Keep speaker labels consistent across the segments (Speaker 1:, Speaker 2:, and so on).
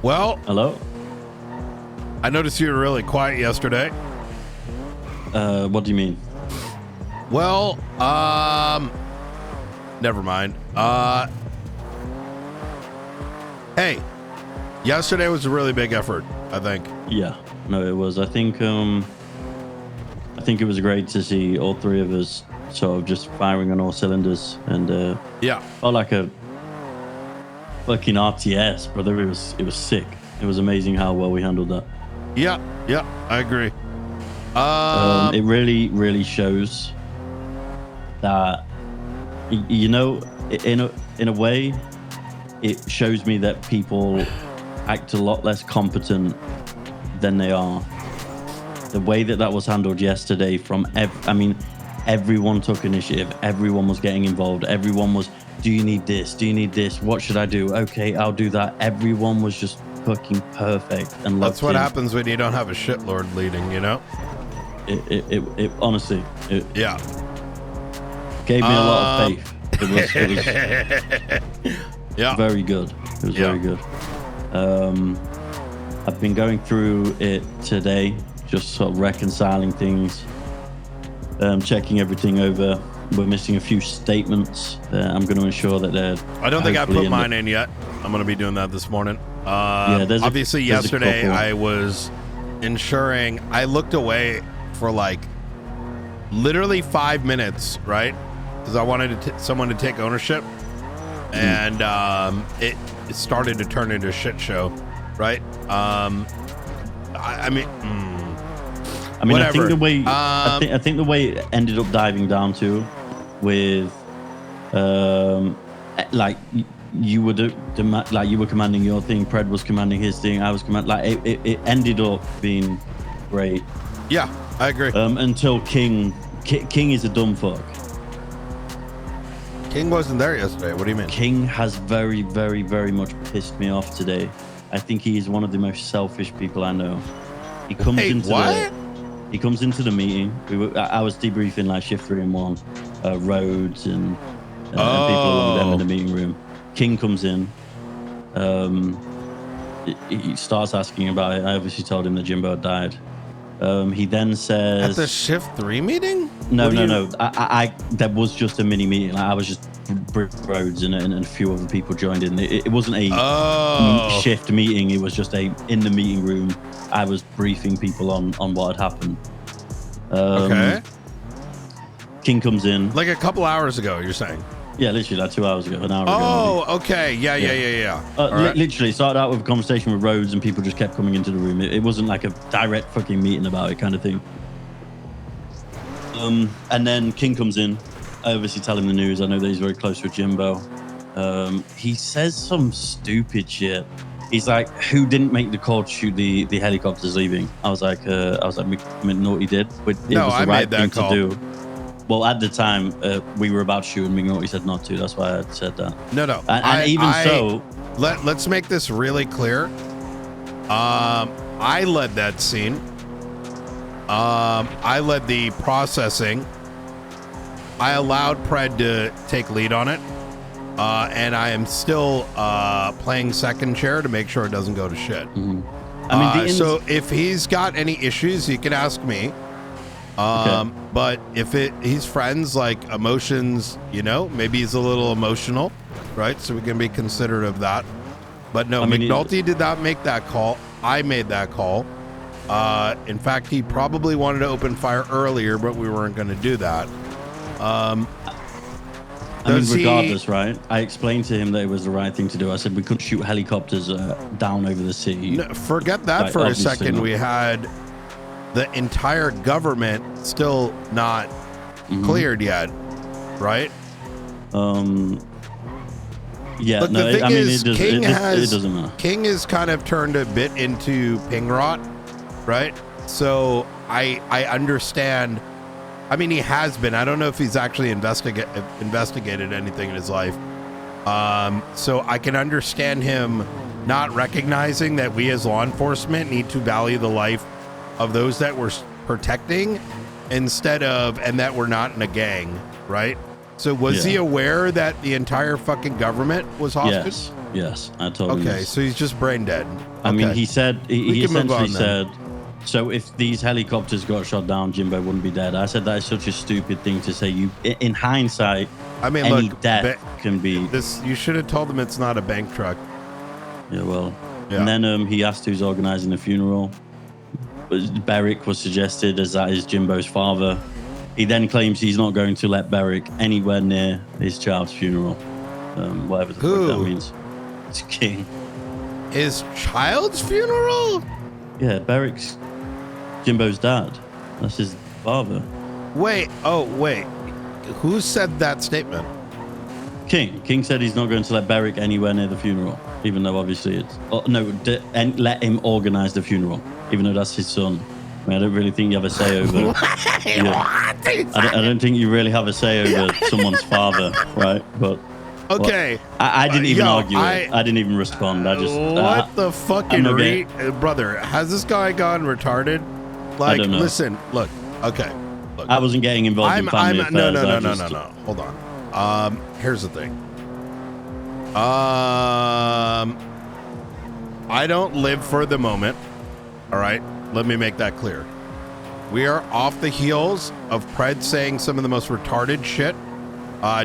Speaker 1: Well,
Speaker 2: Hello?
Speaker 1: I noticed you were really quiet yesterday.
Speaker 2: What do you mean?
Speaker 1: Well, never mind. Hey, yesterday was a really big effort, I think.
Speaker 2: Yeah, no, it was. I think it was great to see all three of us sort of just firing on all cylinders, and
Speaker 1: Yeah.
Speaker 2: felt like a fucking RTS, brother. It was sick. It was amazing how well we handled that.
Speaker 1: Yeah, I agree.
Speaker 2: It really shows that, in a way, it shows me that people act a lot less competent than they are. The way that was handled yesterday from everyone took initiative. Everyone was getting involved. Everyone was, do you need this? Do you need this? What should I do? Okay, I'll do that. Everyone was just fucking perfect. And
Speaker 1: that's what happens when you don't have a shitlord leading, you know?
Speaker 2: It honestly,
Speaker 1: yeah,
Speaker 2: gave me a lot of faith. It was
Speaker 1: yeah,
Speaker 2: very good. It was very good. I've been going through it today, just sort of reconciling things, checking everything over. We're missing a few statements. I'm going to ensure that they're.
Speaker 1: I don't think I put mine in yet. I'm going to be doing that this morning. Obviously, yesterday I was ensuring. I looked away for like literally 5 minutes, right? Because I wanted someone to take ownership, and it started to turn into a shit show, right? I mean, whatever.
Speaker 2: I think the way I think the way it ended up diving down to, with like you were you were commanding your thing, Pred was commanding his thing, I was commanding. It ended up being great.
Speaker 1: Yeah, I agree.
Speaker 2: Until King is a dumb fuck.
Speaker 1: King wasn't there yesterday. What do you mean?
Speaker 2: King has very, very, very much pissed me off today. I think he is one of the most selfish people I know. He comes into the meeting. I was debriefing like shift 3 and 1, roads and people along them in the meeting room. King comes in. He starts asking about it. I obviously told him that Jimbo had died. He then says,
Speaker 1: at the shift 3 meeting?
Speaker 2: No. I that was just a mini meeting. Like, I was just roads and a few other people joined in. It wasn't a shift meeting. It was just in the meeting room. I was briefing people on what had happened.
Speaker 1: Okay.
Speaker 2: King comes in
Speaker 1: like a couple hours ago. You're saying?
Speaker 2: Yeah, literally like 2 hours ago, an hour ago.
Speaker 1: Oh, okay. Yeah.
Speaker 2: Right. Literally started out with a conversation with Rhodes, and people just kept coming into the room. It wasn't like a direct fucking meeting about it kind of thing. And then King comes in. I obviously tell him the news. I know that he's very close with Jimbo. He says some stupid shit. He's like, "Who didn't make the call to shoot the helicopters leaving?" I was like, "McNaughty did." But it was the right thing to do. Well, at the time, we were about to shoot, and McNaughty said not to. That's why I said that.
Speaker 1: No. Let's make this really clear. I led that scene. I led the processing. I allowed Pred to take lead on it. And I am still playing second chair to make sure it doesn't go to shit.
Speaker 2: Mm-hmm.
Speaker 1: So if he's got any issues, he can ask me. Okay. But if he's friends, like emotions, maybe he's a little emotional, right? So we can be considerate of that. But no, McNulty did not make that call. I made that call. In fact, he probably wanted to open fire earlier, but we weren't going to do that.
Speaker 2: Regardless, right? I explained to him that it was the right thing to do. I said we couldn't shoot helicopters down over the city.
Speaker 1: No, forget that for a second. We had the entire government still not cleared yet, right?
Speaker 2: Yeah.
Speaker 1: Look,
Speaker 2: no,
Speaker 1: the thing is,
Speaker 2: it doesn't matter.
Speaker 1: King has kind of turned a bit into ping rot, right? So I understand. I mean, he has been. I don't know if he's actually investigated anything in his life. So I can understand him not recognizing that we as law enforcement need to value the life of those that we're protecting and that we're not in a gang, right? So was he aware that the entire fucking government was hostage?
Speaker 2: Yes, I told him.
Speaker 1: Okay, so he's just brain dead.
Speaker 2: I mean, he said he essentially said, so if these helicopters got shot down, Jimbo wouldn't be dead. I said that is such a stupid thing to say. You, in hindsight,
Speaker 1: I mean,
Speaker 2: any
Speaker 1: look,
Speaker 2: death can be.
Speaker 1: This you should have told him it's not a bank truck.
Speaker 2: Yeah, well, and then he asked who's organizing the funeral. Berric was suggested as that is Jimbo's father. He then claims he's not going to let Berric anywhere near his child's funeral. Whatever the fuck that means. It's King.
Speaker 1: His child's funeral?
Speaker 2: Yeah, Berric's Jimbo's dad. That's his father.
Speaker 1: Wait. Who said that statement?
Speaker 2: King. King said he's not going to let Berric anywhere near the funeral, even though obviously it's... and let him organize the funeral, even though that's his son. I mean, I don't really think you have a say over... I don't think you really have a say over someone's father, right? But... Okay. Well, I didn't even argue it. I didn't even respond. I just...
Speaker 1: What the fucking... brother, has this guy gone retarded? Like, I don't know. Listen, look. Okay. Look.
Speaker 2: I wasn't getting involved in family affairs.
Speaker 1: No. Hold on. Here's the thing. I don't live for the moment. All right? Let me make that clear. We are off the heels of Pred saying some of the most retarded shit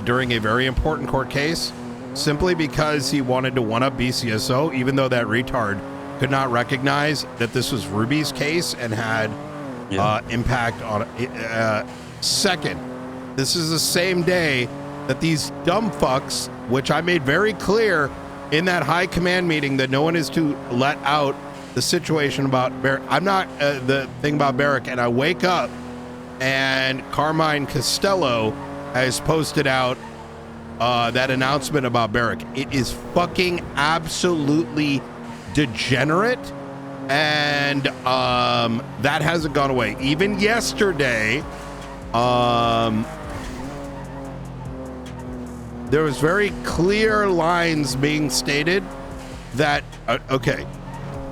Speaker 1: during a very important court case, simply because he wanted to one-up BCSO, even though that retard could not recognize that this was Ruby's case and had impact on it. Second, this is the same day that these dumb fucks, which I made very clear in that high command meeting that no one is to let out the situation about Berric. I'm not the thing about Berric, and I wake up and Carmine Costello has posted out that announcement about Berric. It is fucking absolutely degenerate, and that hasn't gone away. Even yesterday, there was very clear lines being stated that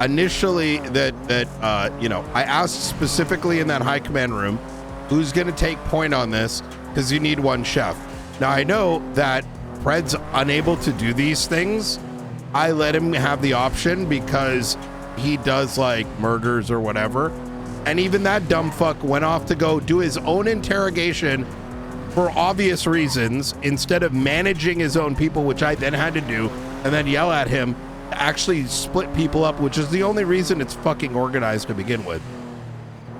Speaker 1: initially that I asked specifically in that high command room who's going to take point on this, because you need one chef. Now, I know that Pred's unable to do these things. I let him have the option because he does like murders or whatever. And even that dumb fuck went off to go do his own interrogation for obvious reasons instead of managing his own people, which I then had to do, and then yell at him to actually split people up, which is the only reason it's fucking organized to begin with.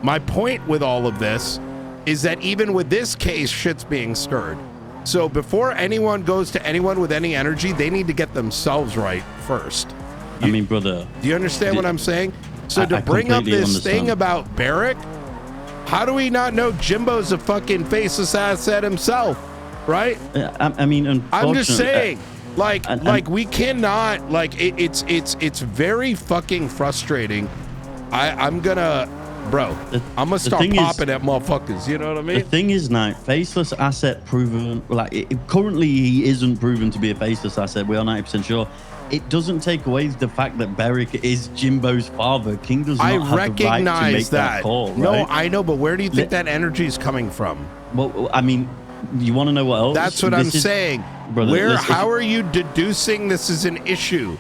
Speaker 1: My point with all of this is that even with this case, shit's being stirred. So before anyone goes to anyone with any energy, they need to get themselves right first.
Speaker 2: I mean, brother.
Speaker 1: Do you understand what I'm saying? So to bring up this thing about Berric, how do we not know Jimbo's a fucking faceless asset himself, right?
Speaker 2: I mean,
Speaker 1: I'm just saying, like we cannot, like it's very fucking frustrating. I'm gonna start popping at motherfuckers. You know what I mean?
Speaker 2: The thing is now, faceless asset proven, currently he isn't proven to be a faceless asset. We are 90% sure. It doesn't take away the fact that Berric is Jimbo's father. King does not have the right to make that call, right?
Speaker 1: No, I know, but where do you think that energy is coming from?
Speaker 2: Well, I mean, you want to know what else?
Speaker 1: That's what I'm saying. Brother, how are you deducing this is an issue?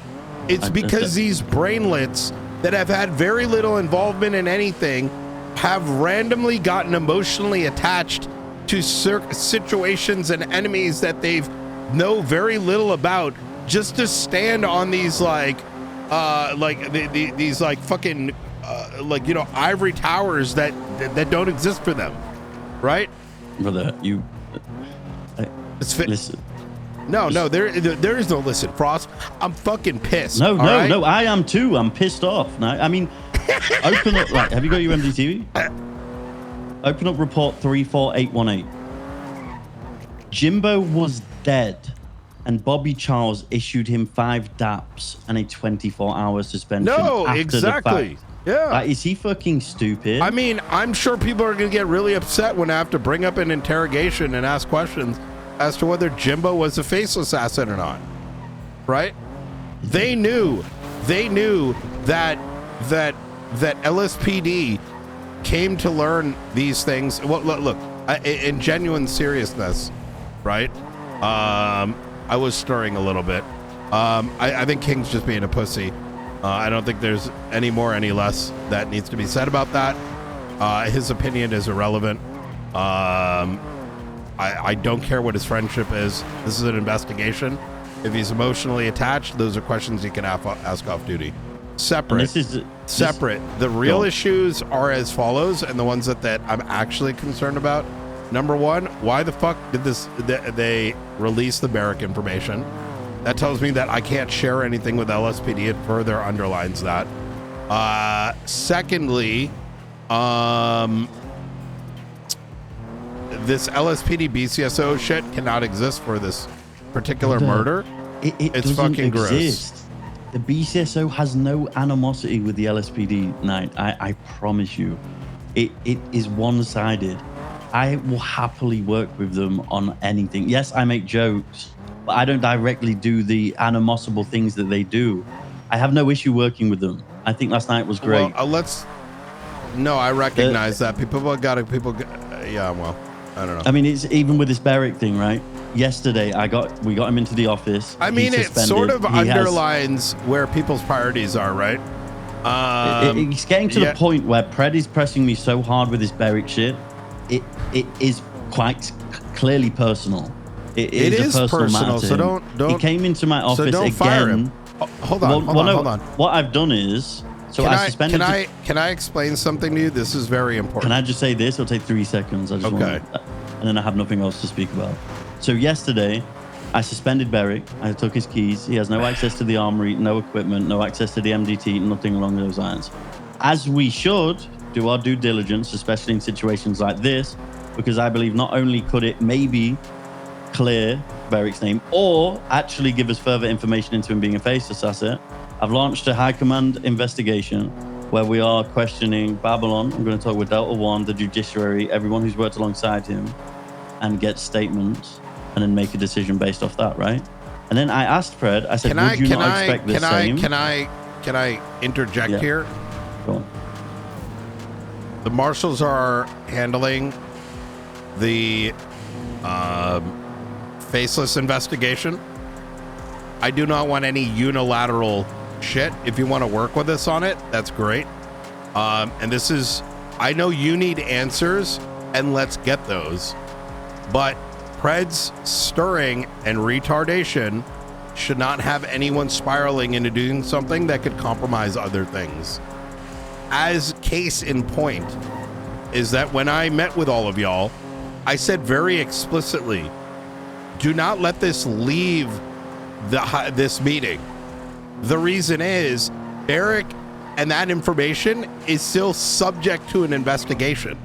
Speaker 1: It's because these brainlets that have had very little involvement in anything have randomly gotten emotionally attached to situations and enemies that they've know very little about, just to stand on these these fucking ivory towers that don't exist for them, right?
Speaker 2: Brother, listen.
Speaker 1: No, there is no listen, Frost. I'm fucking pissed.
Speaker 2: No, I am too. I'm pissed off. Now, I mean, open up. Have you got your MDTV? Open up report 34818. Jimbo was dead, and Bobby Charles issued him 5 DAPs and a 24-hour suspension.
Speaker 1: No,
Speaker 2: after
Speaker 1: exactly.
Speaker 2: The fact.
Speaker 1: Yeah.
Speaker 2: Is he fucking stupid?
Speaker 1: I mean, I'm sure people are gonna get really upset when I have to bring up an interrogation and ask questions as to whether Jimbo was a faceless asset or not, right? They knew that LSPD came to learn these things. Well, look, in genuine seriousness, right? I was stirring a little bit. I think King's just being a pussy. I don't think there's any more, any less that needs to be said about that. His opinion is irrelevant. I don't care what his friendship is. This is an investigation. If he's emotionally attached, those are questions you can ask off duty. Separate. The real issues are as follows, and the ones that I'm actually concerned about. Number one, why the fuck did they release the Berric information? That tells me that I can't share anything with LSPD. It further underlines that. Secondly, this LSPD BCSO shit cannot exist for this particular murder. It's fucking
Speaker 2: exist. Gross. The BCSO has no animosity with the LSPD, Knight. I promise you. It is one-sided. I will happily work with them on anything. Yes, I make jokes, but I don't directly do the animosable things that they do. I have no issue working with them. I think last night was great.
Speaker 1: Well, no, I recognize that. Yeah, well, I don't know.
Speaker 2: I mean, it's even with this Berric thing, right? Yesterday, we got him into the office.
Speaker 1: I mean, it sort of underlines where people's priorities are, right?
Speaker 2: It's getting to the point where Pred is pressing me so hard with this Berric shit. It is quite clearly personal. It is a personal matter.
Speaker 1: So don't.
Speaker 2: He came into my office again.
Speaker 1: Fire him. Hold on.
Speaker 2: What I've done is, I suspended.
Speaker 1: Can I explain something to you? This is very important.
Speaker 2: Can I just say this? It'll take 3 seconds. And then I have nothing else to speak about. So yesterday, I suspended Berric. I took his keys. He has no access to the armory, no equipment, no access to the MDT, nothing along those lines. As we should do our due diligence, especially in situations like this, because I believe not only could it maybe clear Berric's name or actually give us further information into him being a faceless asset, I've launched a high command investigation where we are questioning Babylon. I'm going to talk with Delta One, the judiciary, everyone who's worked alongside him, and get statements and then make a decision based off that, right? And then I asked Pred, I said, would you not expect the same?
Speaker 1: Can I interject here?
Speaker 2: Go on.
Speaker 1: The marshals are handling the faceless investigation. I do not want any unilateral shit. If you want to work with us on it, that's great. And this is, I know you need answers, and let's get those. But Pred's stirring and retardation should not have anyone spiraling into doing something that could compromise other things. As case in point is that when I met with all of y'all, I said very explicitly, do not let this leave this meeting. The reason is Berric and that information is still subject to an investigation.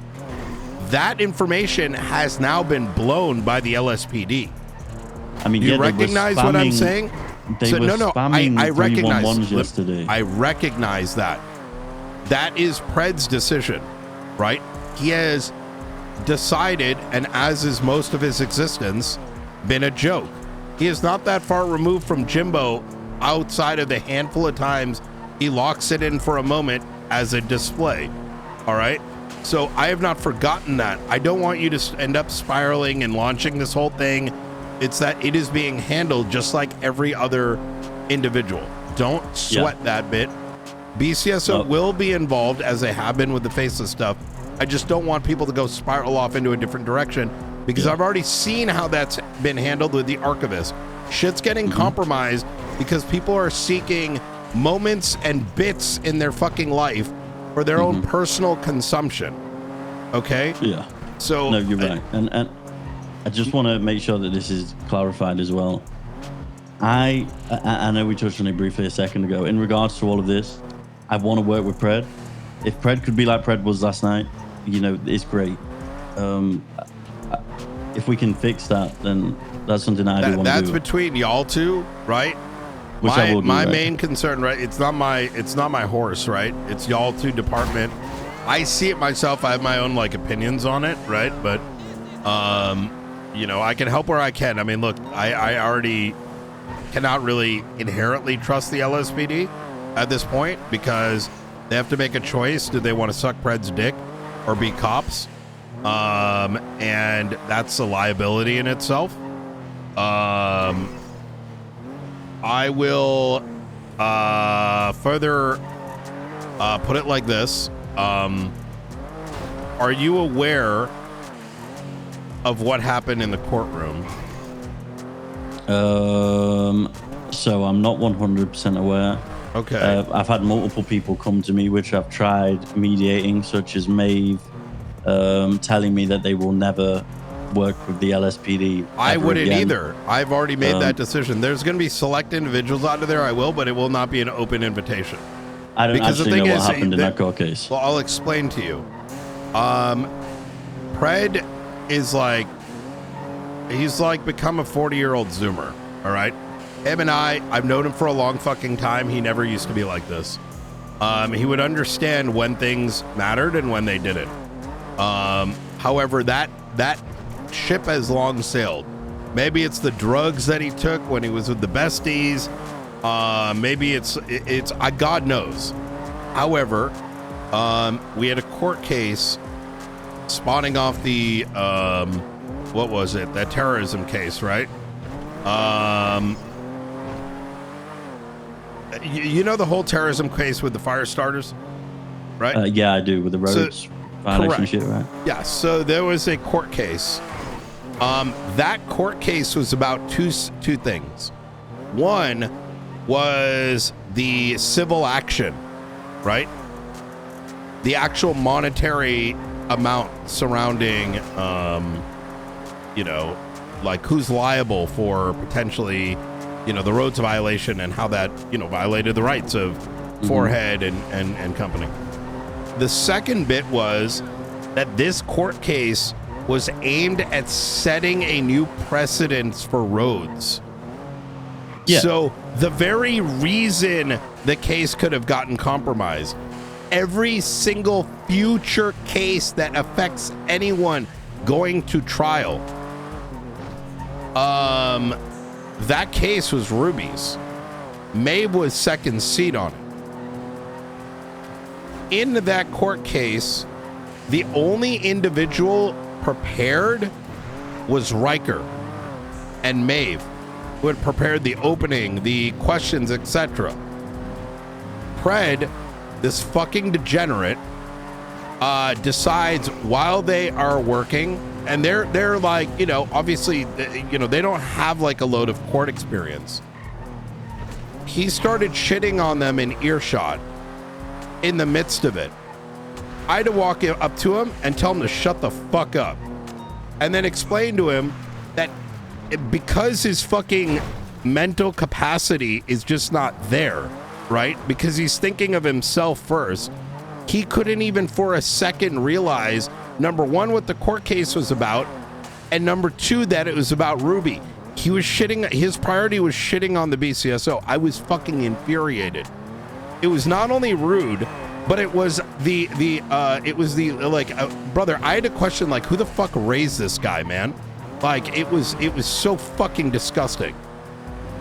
Speaker 1: That information has now been blown by the LSPD.
Speaker 2: I mean,
Speaker 1: you recognize what I'm saying? I recognize.
Speaker 2: Yesterday.
Speaker 1: I recognize that. That is Pred's decision, right? He has decided, and as is most of his existence, been a joke. He is not that far removed from Jimbo outside of the handful of times he locks it in for a moment as a display. All right? So I have not forgotten that. I don't want you to end up spiraling and launching this whole thing. It's that it is being handled just like every other individual. Don't sweat that bit. BCSO will be involved as they have been with the faceless stuff. I just don't want people to go spiral off into a different direction because I've already seen how that's been handled with the archivist. Shit's getting compromised because people are seeking moments and bits in their fucking life for their own personal consumption. Okay?
Speaker 2: Yeah.
Speaker 1: So
Speaker 2: no, you're right. And I just want to make sure that this is clarified as well. I know we touched on it briefly a second ago. In regards to all of this, I want to work with Pred. If Pred could be like Pred was last night, it's great. If we can fix that, then that's something I do want to do.
Speaker 1: That's between y'all two, right? My main concern, right? It's not my horse, right? It's y'all two department. I see it myself. I have my own opinions on it, right? But I can help where I can. I mean, look, I already cannot really inherently trust the LSPD at this point because they have to make a choice. Do they want to suck Pred's dick or be cops? And that's a liability in itself. I will further put it like this. Are you aware of what happened in the courtroom?
Speaker 2: So I'm not 100% aware.
Speaker 1: Okay.
Speaker 2: I've had multiple people come to me which I've tried mediating, such as Maeve, telling me that they will never work with the LSPD.
Speaker 1: I wouldn't either. I've already made that decision. There's going to be select individuals out of there. I will, but it will not be an open invitation.
Speaker 2: I don't actually know what happened in that court case.
Speaker 1: Well, I'll explain to you. Pred is like, he's like become a 40-year-old Zoomer. All right. Him and I've known him for a long fucking time. He never used to be like this. He would understand when things mattered and when they didn't. However, that ship has long sailed. Maybe it's the drugs that he took when he was with the besties. Maybe it's God knows. However, we had a court case spawning off the what was it? That terrorism case, right? You know the whole terrorism case with the fire starters, right?
Speaker 2: Yeah, I do, with the roads violation shit, right?
Speaker 1: Yeah, so there was a court case. That court case was about two things. One was the civil action, right? The actual monetary amount surrounding, like who's liable for potentially, the roads violation and how that, violated the rights of Forehead and company. The second bit was that this court case was aimed at setting a new precedence for roads. Yeah. So the very reason the case could have gotten compromised, every single future case that affects anyone going to trial, that case was Ruby's. Maeve was second seat on it. In that court case, the only individual prepared was Riker and Maeve, who had prepared the opening, the questions, etc. Pred, this fucking degenerate, decides while they are working, and they're like, obviously, they don't have like a load of court experience. He started shitting on them in earshot in the midst of it. I had to walk up to him and tell him to shut the fuck up, and then explain to him that because his fucking mental capacity is just not there, right? Because he's thinking of himself first. He couldn't even for a second realize, number one, what the court case was about, and number two, that it was about Ruby. He was shitting, his priority was shitting on the BCSO. I was fucking infuriated. It was not only rude, but it was brother, I had to question, like, who the fuck raised this guy, man? Like, it was so fucking disgusting.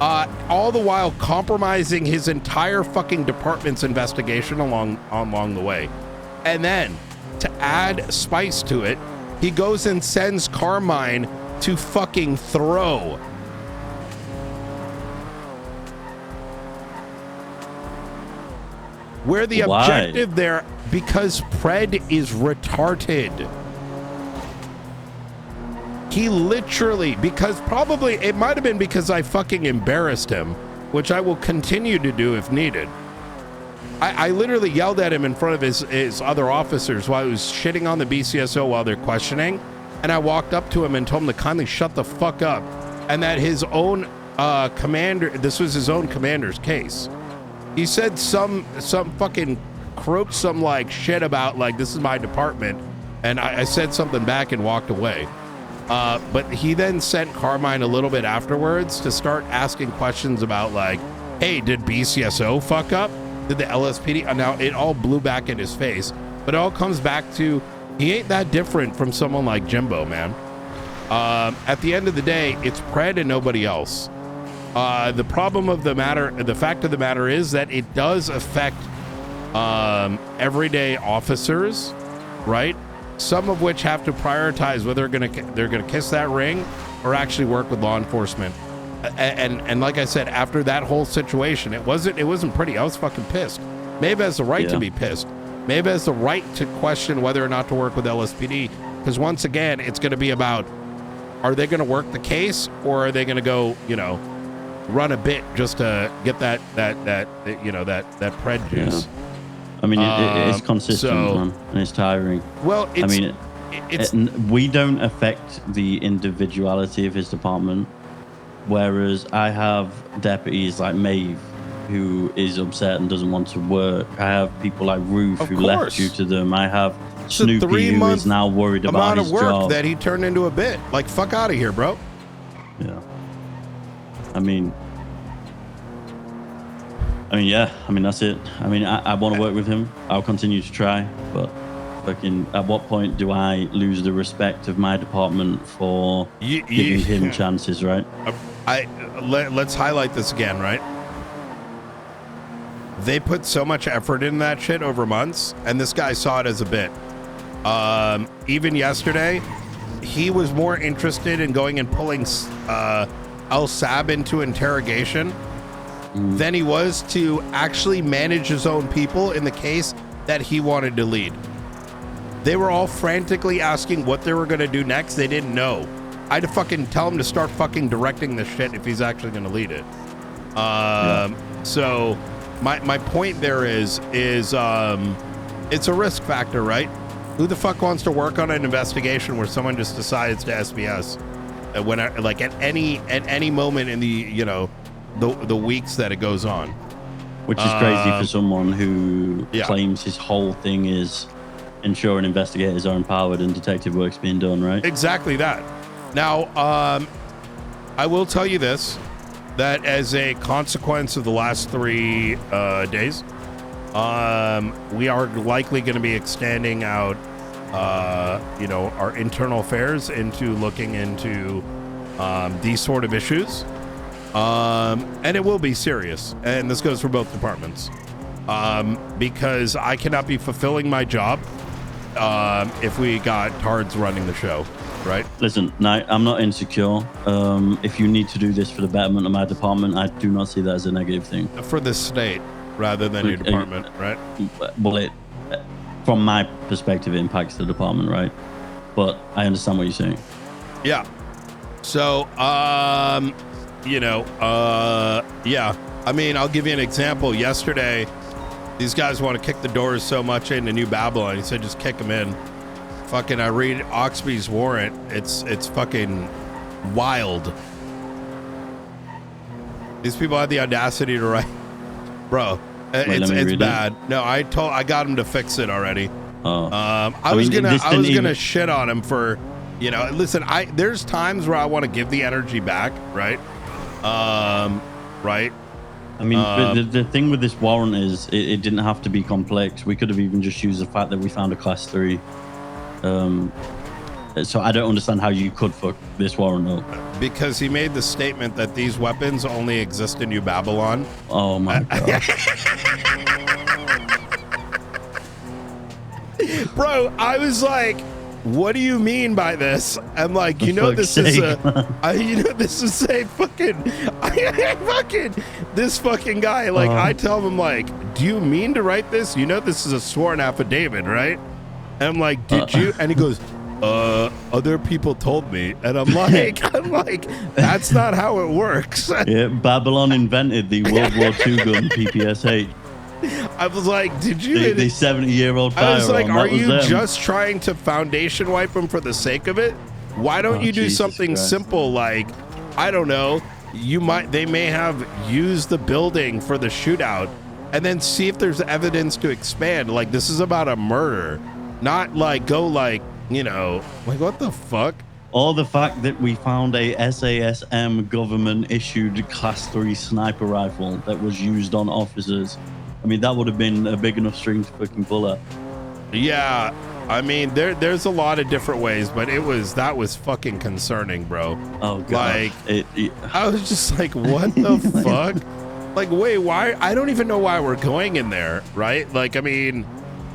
Speaker 1: All the while compromising his entire fucking department's investigation along the way. And then, to add spice to it, he goes and sends Carmine to fucking throw. Where the objective there, because Pred is retarded. He literally, because probably, it might have been because I fucking embarrassed him, which I will continue to do if needed. I literally yelled at him in front of his other officers while he was shitting on the BCSO while they're questioning. And I walked up to him and told him to kindly shut the fuck up. And that his own commander, this was his own commander's case. He said some fucking croaked some like shit about like, this is my department. And I said something back and walked away. But he then sent Carmine a little bit afterwards to start asking questions about like, hey, did BCSO fuck up? Did the LSPD? Now it all blew back in his face, but it all comes back to he ain't that different from someone like Jimbo, man. At the end of the day, it's Pred and nobody else. The problem of the matter, the fact of the matter is that it does affect everyday officers, right? Some of which have to prioritize whether they're gonna kiss that ring or actually work with law enforcement. And like I said, after that whole situation, it wasn't pretty. I was fucking pissed. Maeve has the right to be pissed. Maeve has the right to question whether or not to work with LSPD, because once again, it's going to be about, are they going to work the case, or are they going to go, run a bit just to get that prejudice?
Speaker 2: Yeah. I mean, it's consistent, man, and it's tiring.
Speaker 1: Well,
Speaker 2: we don't affect the individuality of his department, whereas I have deputies like Maeve, who is upset and doesn't want to work. I have people like Ruth, who left due to them. I have Snoopy, who is now worried about his job.
Speaker 1: Amount of work that he turned into a bit. Like, fuck out of here, bro.
Speaker 2: Yeah. I mean, yeah. I mean, that's it. I mean, I want to work with him. I'll continue to try, but fucking, at what point do I lose the respect of my department for giving him chances, right?
Speaker 1: Let's highlight this again, right? They put so much effort in that shit over months, and this guy saw it as a bit. Even yesterday, he was more interested in going and pulling El Sab into interrogation than he was to actually manage his own people in the case that he wanted to lead. They were all frantically asking what they were going to do next. They didn't know. I had to fucking tell him to start fucking directing this shit if he's actually going to lead it. So my point there is it's a risk factor, right? Who the fuck wants to work on an investigation where someone just decides to SBS when like at any moment in the weeks that it goes on?
Speaker 2: Which is crazy for someone who claims his whole thing is ensuring investigators are empowered and detective work's being done, right?
Speaker 1: Exactly that. Now, I will tell you this, that as a consequence of the last 3 days, we are likely going to be extending out, our internal affairs into looking into these sort of issues. And it will be serious. And this goes for both departments. Because I cannot be fulfilling my job if we got tards running the show, right?
Speaker 2: Listen, I'm not insecure. If you need to do this for the betterment of my department, I do not see that as a negative thing.
Speaker 1: For the state rather than your department, right?
Speaker 2: Well, from my perspective, it impacts the department, right? But I understand what you're saying.
Speaker 1: Yeah. So, yeah. I mean, I'll give you an example. Yesterday, these guys want to kick the doors so much into New Babylon. He said, just kick them in. Fucking, I read Oxby's warrant. It's fucking wild. These people had the audacity to write, bro. It's bad. No, I got him to fix it already. I was gonna shit on him for, listen. There's times where I want to give the energy back, right? Right.
Speaker 2: I mean, the thing with this warrant is it didn't have to be complex. We could have even just used the fact that we found a class 3. So I don't understand how you could fuck this warrant up.
Speaker 1: Because he made the statement that these weapons only exist in New Babylon.
Speaker 2: Oh my god.
Speaker 1: Bro, I was like, what do you mean by this? I'm like, this is a fucking this fucking guy. Like, I tell him, like, do you mean to write this? This is a sworn affidavit, right? And I'm like, did you? And he goes, other people told me. And I'm like, that's not how it works.
Speaker 2: Yeah, Babylon invented the World War II gun PPSH.
Speaker 1: I was like, did you?
Speaker 2: The 70-year-old firearm.
Speaker 1: I was like, are you just trying to foundation wipe them for the sake of it? Why don't you do Jesus something Christ. Simple like, I don't know, they may have used the building for the shootout and then see if there's evidence to expand. Like, this is about a murder, not like go like, like what the fuck?
Speaker 2: Or the fact that we found a SASM government-issued Class 3 sniper rifle that was used on officers. I mean, that would have been a big enough string to fucking pull up.
Speaker 1: Yeah, I mean, there's a lot of different ways, but that was fucking concerning, bro.
Speaker 2: Oh god.
Speaker 1: Like, I was just like, what the fuck? Like, wait, why? I don't even know why we're going in there, right? Like, I mean,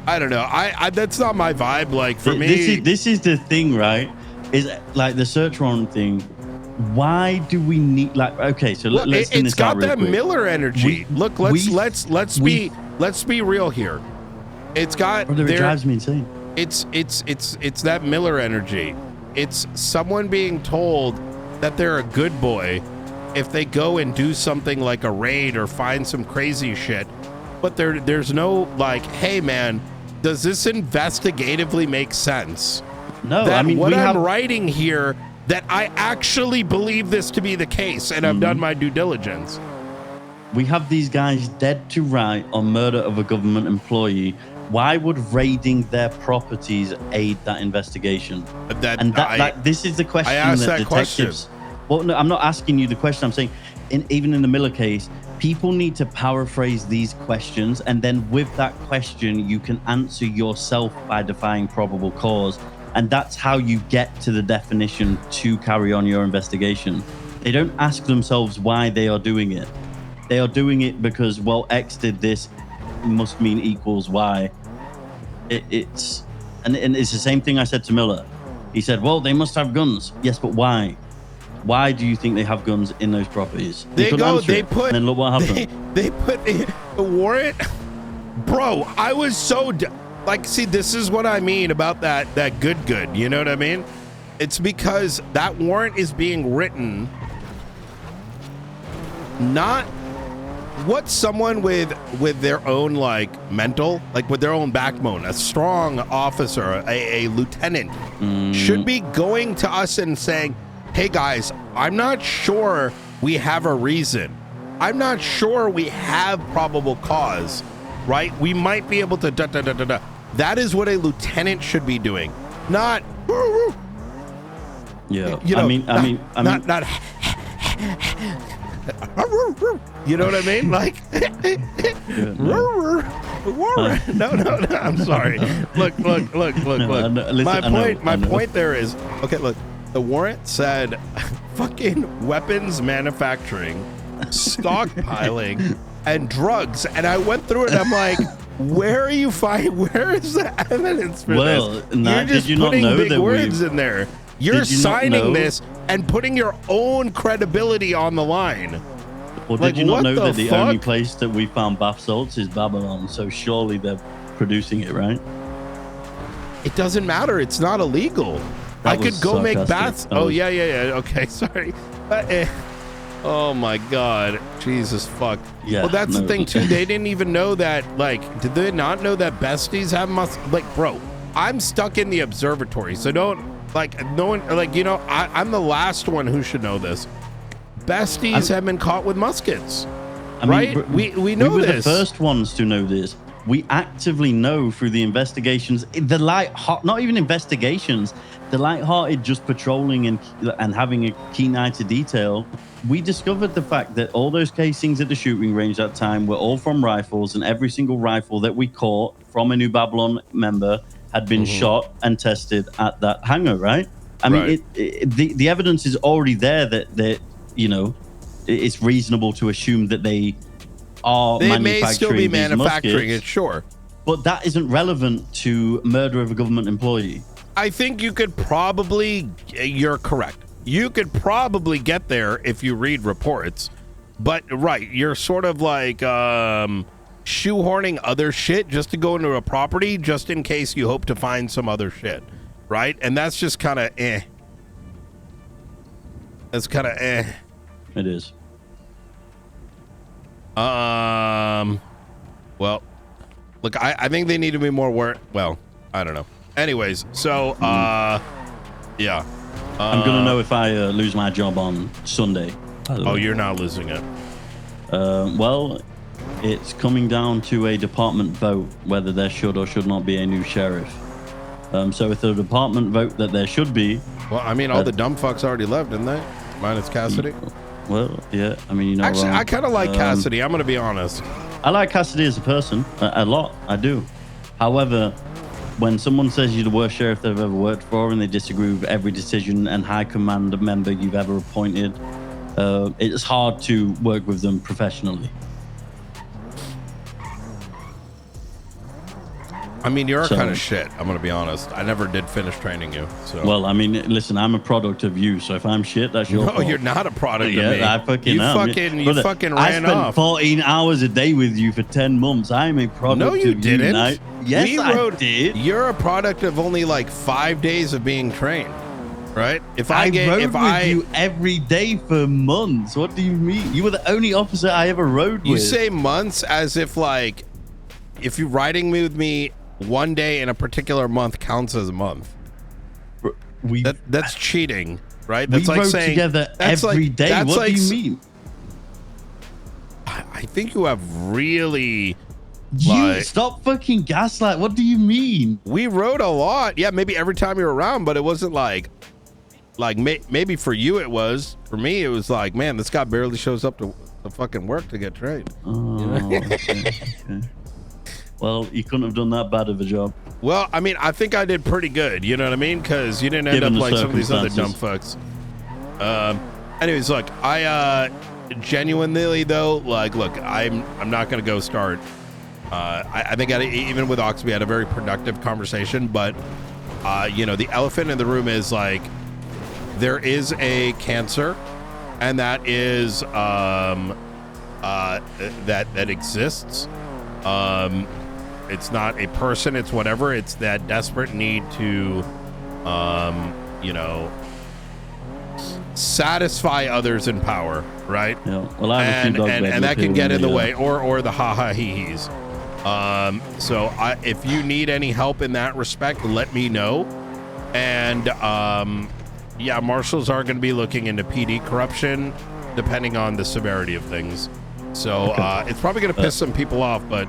Speaker 1: I don't know. I that's not my vibe. Like, for me,
Speaker 2: this is the thing, right? Is like the search warrant thing. why do we need okay? So
Speaker 1: Look,
Speaker 2: let's
Speaker 1: it's got that Miller energy. Look, let's be real here. It's got.
Speaker 2: It drives me insane.
Speaker 1: It's that Miller energy. It's someone being told that they're a good boy if they go and do something like a raid or find some crazy shit, but there's no like, hey man, does this investigatively make sense?
Speaker 2: No,
Speaker 1: that what I'm writing here, that I actually believe this to be the case, and I've done my due diligence.
Speaker 2: We have these guys dead to right on murder of a government employee. Why would raiding their properties aid that investigation? This is the question that detectives. Well, no, I'm not asking you the question. I'm saying, even in the Miller case, people need to paraphrase these questions, and then with that question, you can answer yourself by defying probable cause. And that's how you get to the definition to carry on your investigation. They don't ask themselves why they are doing it. They are doing it because, well, X did this, must mean equals Y. It's the same thing I said to Miller. He said, well, they must have guns. Yes, but why? Why do you think they have guns in those properties?
Speaker 1: And then
Speaker 2: look what happened.
Speaker 1: They put the warrant. Bro, I was so... see, this is what I mean about that good. You know what I mean? It's because that warrant is being written not what someone with their own mental, with their own backbone, a strong officer, a lieutenant should be going to us and saying, hey guys, I'm not sure we have a reason. I'm not sure we have probable cause, right? We might be able to da. That is what a lieutenant should be doing, not.
Speaker 2: Yeah,
Speaker 1: I mean, not. You know what I mean? No. I'm sorry. Look. My point there is, okay, look, the warrant said fucking weapons manufacturing, stockpiling, and drugs. And I went through it and I'm like, where is the evidence for this? You're just putting big words in there. You're signing this and putting your own credibility on the line.
Speaker 2: Well, did you not know that the only place that we found bath salts is Babylon? So surely they're producing it, right?
Speaker 1: It doesn't matter. It's not illegal. I could go make baths. Oh, yeah. Okay, sorry. Oh, my God. Jesus, fuck. Yeah, well, that's the thing, too. They didn't even know that, did they not know that besties have bro, I'm stuck in the observatory, so don't... no one, I'm the last one who should know this. Besties have been caught with muskets, right? We know this. We were the
Speaker 2: first ones to know this. We actively know through the investigations, not even investigations, the lighthearted just patrolling and having a keen eye to detail. We discovered the fact that all those casings at the shooting range that time were all from rifles, and every single rifle that we caught from a New Babylon member had been shot and tested at that hangar, right? I mean, the evidence is already there that it's reasonable to assume that they are manufacturing. They may still be manufacturing
Speaker 1: it, sure,
Speaker 2: but that isn't relevant to murder of a government employee.
Speaker 1: I think you could probably. You're correct. You could probably get there if you read reports, but you're sort of shoehorning other shit just to go into a property just in case you hope to find some other shit, right? And that's just kind of That's kind of
Speaker 2: It is.
Speaker 1: Well, look, I think they need to be more well, I don't know. Anyways, so yeah.
Speaker 2: I'm gonna know if I lose my job on Sunday.
Speaker 1: Oh, you're not losing it.
Speaker 2: Well, it's coming down to a department vote whether there should or should not be a new sheriff. So if the department vote that there should be...
Speaker 1: Well, I mean, all the dumb fucks already left, didn't they? Minus Cassidy.
Speaker 2: Well, yeah, I mean,
Speaker 1: Actually, I kind of like Cassidy, I'm going to be honest.
Speaker 2: I like Cassidy as a person, a lot, I do. However, when someone says you're the worst sheriff they've ever worked for and they disagree with every decision and high command member you've ever appointed, it's hard to work with them professionally.
Speaker 1: I mean, you're kind of shit. I'm gonna be honest. I never did finish training you. So.
Speaker 2: Well, I mean, listen, I'm a product of you. So if I'm shit, that's your fault.
Speaker 1: No, you're not a product of me.
Speaker 2: I fucking am.
Speaker 1: You fucking ran off.
Speaker 2: I spent 14 hours a day with you for 10 months. I'm a product.
Speaker 1: No, you didn't.
Speaker 2: Yes, I did.
Speaker 1: You're a product of only like 5 days of being trained, right?
Speaker 2: I rode with you every day for months. What do you mean? You were the only officer I ever rode with.
Speaker 1: You say months as if like, if you're riding with me 1 day in a particular month counts as a month. That's cheating, right? That's
Speaker 2: we rode together every day. What do you mean?
Speaker 1: I think you have really.
Speaker 2: Stop fucking gaslight. What do you mean?
Speaker 1: We rode a lot. Yeah, maybe every time you were around, but it wasn't like maybe for you it was. For me, it was like, man, this guy barely shows up to fucking work to get trained.
Speaker 2: Oh, okay. Well, you couldn't have done that bad of a job.
Speaker 1: Well, I mean, I think I did pretty good. You know what I mean? Because you didn't end up like some of these other dumb fucks. Anyways, look, I genuinely though, like, look, I'm not gonna go start. I think even with Oxby, I had a very productive conversation. But you know, the elephant in the room is like there is a cancer, and that is that exists. It's not a person, it's whatever. It's that desperate need to, you know, satisfy others in power, right?
Speaker 2: Yeah. Well, I have
Speaker 1: and that can get in the way, or the ha-ha hee-hees. So if you need any help in that respect, let me know. And yeah, marshals are going to be looking into PD corruption, depending on the severity of things. So it's probably going to piss some people off, but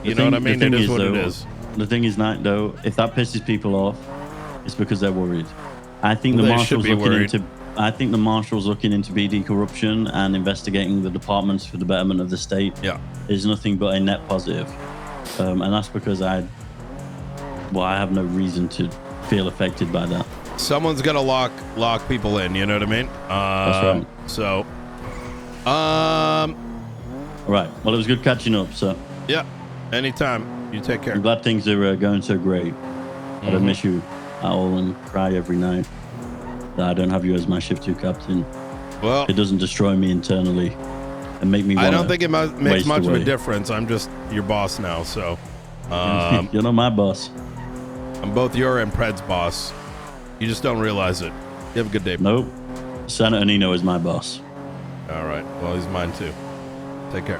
Speaker 1: you know what I mean? It is what it is.
Speaker 2: The thing is, Knight, though, if that pisses people off, it's because they're worried. I think the marshals looking into BD corruption and investigating the departments for the betterment of the state is nothing but a net positive. And that's because I have no reason to feel affected by that.
Speaker 1: Someone's gonna lock people in, you know what I mean?
Speaker 2: That's right.
Speaker 1: So
Speaker 2: all right, well, it was good catching up, so
Speaker 1: yeah, anytime. You take care.
Speaker 2: I'm glad things are going so great. I don't miss you at all and cry every night that I don't have you as my shift 2 captain.
Speaker 1: Well,
Speaker 2: it doesn't destroy me internally and make me.
Speaker 1: I don't think it makes much of a difference. I'm just your boss now, so
Speaker 2: you're not my boss.
Speaker 1: I'm both your and Pred's boss. You just don't realize it. You have a good day.
Speaker 2: Nope. Senator Nino is my boss.
Speaker 1: All right. Well, he's mine too. Take care.